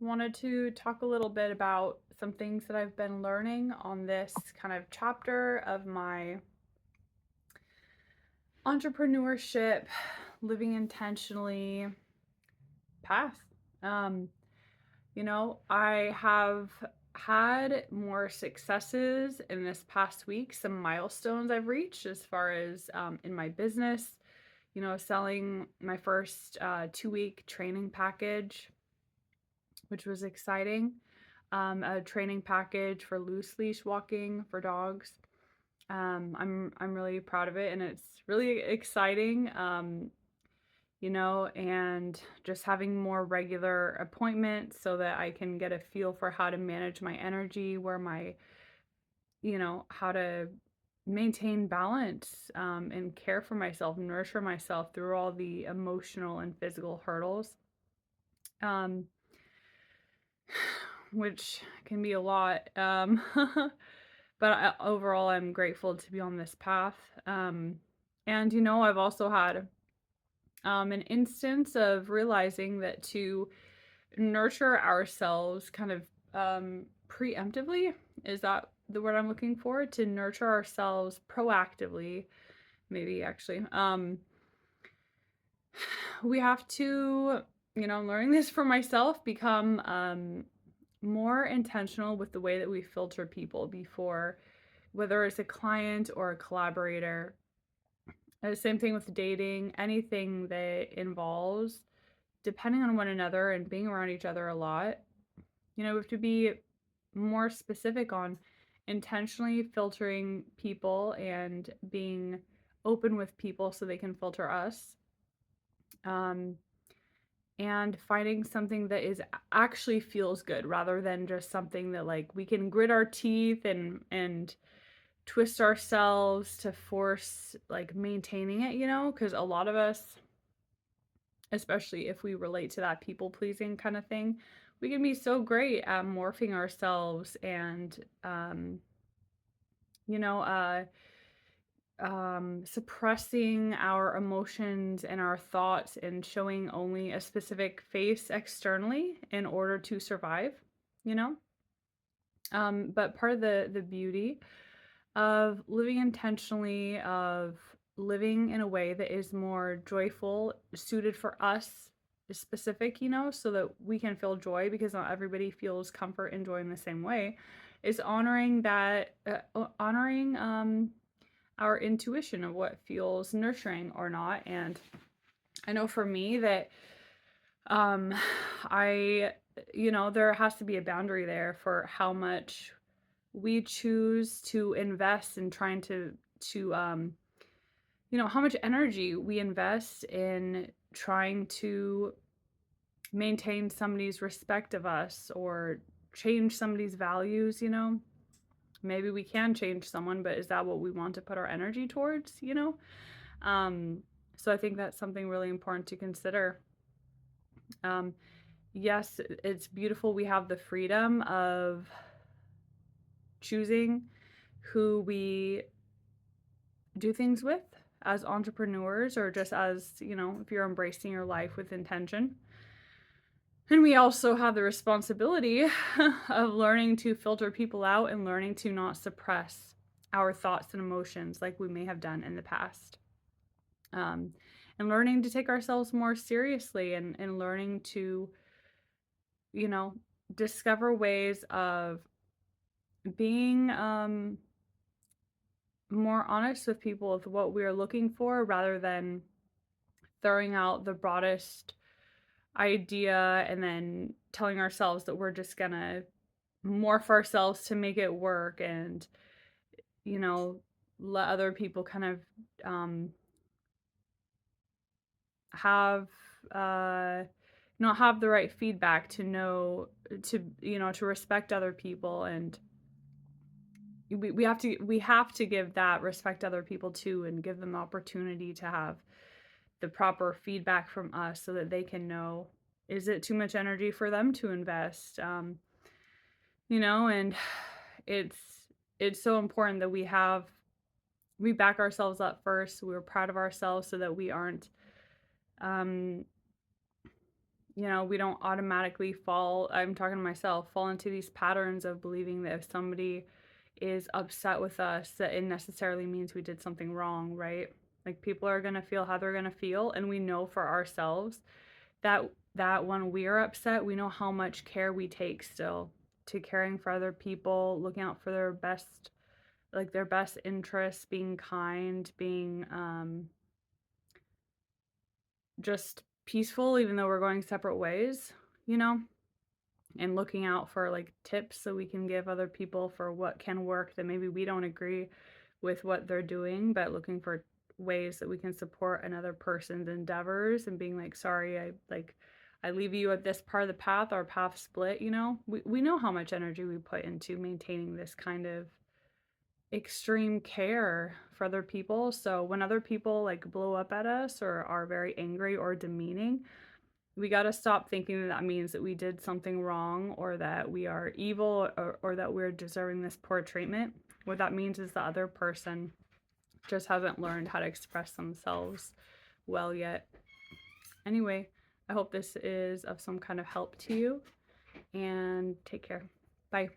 wanted to talk a little bit about some things that I've been learning on this kind of chapter of my entrepreneurship, living intentionally path. Um, I have had more successes in this past week, some milestones I've reached as far as in my business, selling my first 2 week training package, which was exciting. A training package for loose leash walking for dogs. I'm really proud of it, and it's really exciting. And just having more regular appointments so that I can get a feel for how to manage my energy, how to maintain balance, and care for myself, nurture myself through all the emotional and physical hurdles. Um, which can be a lot. But overall, I'm grateful to be on this path. And, I've also had an instance of realizing that to nurture ourselves kind of preemptively, is that the word I'm looking for? To nurture ourselves proactively, maybe actually. We have to, I'm learning this for myself, become more intentional with the way that we filter people before, whether it's a client or a collaborator. Same thing with dating, anything that involves depending on one another and being around each other a lot. We have to be more specific on intentionally filtering people and being open with people so they can filter us. Um, and finding something that is actually feels good rather than just something that like we can grit our teeth and twist ourselves to force like maintaining it, because a lot of us, especially if we relate to that people pleasing kind of thing, we can be so great at morphing ourselves and you know uh suppressing our emotions and our thoughts and showing only a specific face externally in order to survive, you know? But part of the beauty of living intentionally, of living in a way that is more joyful, suited for us, specific, so that we can feel joy because not everybody feels comfort and joy in the same way, is honoring our intuition of what feels nurturing or not. And I know for me that um I there has to be a boundary there for how much we choose to invest in trying to how much energy we invest in trying to maintain somebody's respect of us or change somebody's values. Maybe we can change someone, but is that what we want to put our energy towards? um so I think that's something really important to consider. um yes, it's beautiful we have the freedom of choosing who we do things with as entrepreneurs, or just as, if you're embracing your life with intention. And we also have the responsibility of learning to filter people out and learning to not suppress our thoughts and emotions like we may have done in the past. Um, and learning to take ourselves more seriously, and learning to, you know, discover ways of being more honest with people with what we're looking for rather than throwing out the broadest idea and then telling ourselves that we're just gonna morph ourselves to make it work, and you know let other people kind of um have not have the right feedback to know to respect other people. And we have to give that respect to other people too, and give them the opportunity to have the proper feedback from us so that they can know, is it too much energy for them to invest. And it's it's so important that we back ourselves up first. We're proud of ourselves so that we aren't we don't automatically fall, I'm talking to myself, fall into these patterns of believing that if somebody is upset with us, that it necessarily means we did something wrong, right? Like people are going to feel how they're going to feel, and we know for ourselves that when we're upset, we know how much care we take still to caring for other people, looking out for their best, like their best interests, being kind, being just peaceful even though we're going separate ways, you know? And looking out for like tips so we can give other people for what can work that maybe we don't agree with what they're doing, but looking for ways that we can support another person's endeavors and being like, sorry, I leave you at this part of the path, our path split, we know how much energy we put into maintaining this kind of extreme care for other people. So when other people like blow up at us or are very angry or demeaning, we got to stop thinking that that means that we did something wrong or that we are evil or that we're deserving this poor treatment. What that means is the other person just hasn't learned how to express themselves well yet. Anyway, I hope this is of some kind of help to you, and take care. Bye.